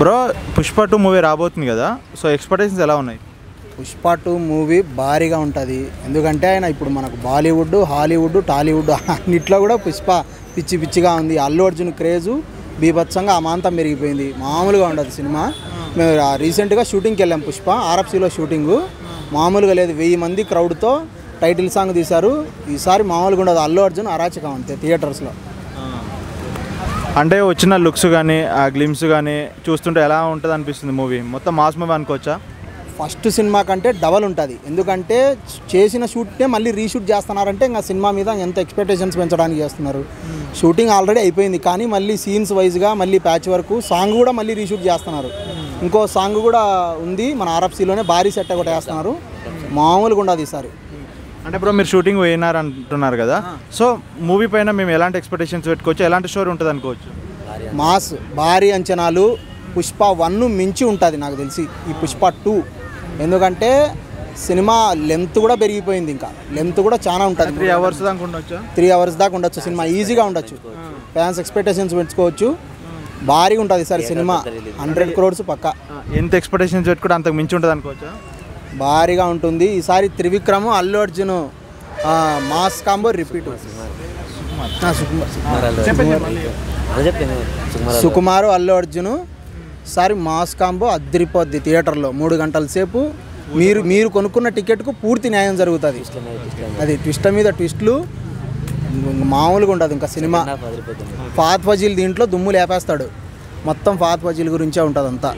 Bro Pushpa 2 movie రాబోతుంది కదా, so expectations ఎలా ఉన్నాయి? పుష్ప 2 మూవీ భారీగా ఉంటుంది. ఎందుకంటే ఆయన ఇప్పుడు మనకు బాలీవుడ్, హాలీవుడ్, టాలీవుడ్ అన్నిట్లో కూడా పుష్ప పిచ్చి పిచ్చిగా ఉంది. అల్లు అర్జున్ క్రేజు బీభత్సంగా అమాంతం పెరిగిపోయింది. మామూలుగా ఉండదు సినిమా. మేము రీసెంట్గా షూటింగ్కి వెళ్ళాం. పుష్ప ఆర్ఎఫ్సీలో షూటింగు మామూలుగా లేదు. 1000 మంది క్రౌడ్తో టైటిల్ సాంగ్ తీశారు. ఈసారి మామూలుగా ఉండదు. అల్లు అర్జున్ అరాచకం అంతే థియేటర్స్లో. అంటే వచ్చిన లుక్స్ కానీ ఆ గ్లిమ్స్ కానీ చూస్తుంటే ఎలా ఉంటుంది అనిపిస్తుంది మూవీ? మొత్తం మాస్ మూవీ అనుకోవచ్చా? ఫస్ట్ సినిమా కంటే డబల్ ఉంటుంది. ఎందుకంటే చేసిన షూట్నే మళ్ళీ రీషూట్ చేస్తున్నారంటే ఇంకా సినిమా మీద ఎంత ఎక్స్పెక్టేషన్స్ పెంచడానికి చేస్తున్నారు. షూటింగ్ ఆల్రెడీ అయిపోయింది కానీ మళ్ళీ సీన్స్ వైజ్గా మళ్ళీ ప్యాచ్ వరకు సాంగ్ కూడా మళ్ళీ రీషూట్ చేస్తున్నారు. ఇంకో సాంగ్ కూడా ఉంది మన ఆర్ఎఫ్సీలోనే, భారీ సెట్ ఒకటి వేస్తున్నారు. మామూలుగా ఉండదు ఈసారి. అంటే ఇప్పుడు మీరు షూటింగ్ పోయినారు అంటున్నారు కదా, సో మూవీ పైన మేము ఎలాంటి ఎక్స్పెక్టేషన్స్ పెట్టుకోవచ్చు, ఎలాంటి స్టోరీ ఉంటుంది అనుకోవచ్చు? మాస్, భారీ అంచనాలు. పుష్ప 1 మించి ఉంటుంది నాకు తెలిసి ఈ పుష్ప 2. ఎందుకంటే సినిమా లెంత్ కూడా పెరిగిపోయింది. ఇంకా లెంత్ కూడా చాలా ఉంటుంది. 3 hours దాకా ఉండొచ్చు. 3 hours దాకా ఉండొచ్చు సినిమా. ఈజీగా ఉండొచ్చు. ఫ్యాన్స్ ఎక్స్పెక్టేషన్స్ పెంచుకోవచ్చు. భారీగా ఉంటుంది సార్ సినిమా. 100 crores పక్కా. ఎంత ఎక్స్పెక్టేషన్స్ పెట్టుకుంటే అంతకు మించి ఉంటుంది అనుకోవచ్చా? భారీగా ఉంటుంది ఈసారి. Trivikram, Allu Arjun mass combo repeat. Sukumar, Allu Arjun ఈసారి మాస్ కాంబో అద్దరిపోద్ది థియేటర్లో. 3 గంటల సేపు మీరు కొనుక్కున్న టికెట్కు పూర్తి న్యాయం జరుగుతుంది. అది ట్విస్ట్ మీద ట్విస్టులు మామూలుగా ఉండదు. ఇంకా సినిమా ఫాత్ ఫజీల్ దీంట్లో దుమ్ము లేపేస్తాడు. మొత్తం ఫాత్ ఫజీల్ గురించే ఉంటుంది అంతా.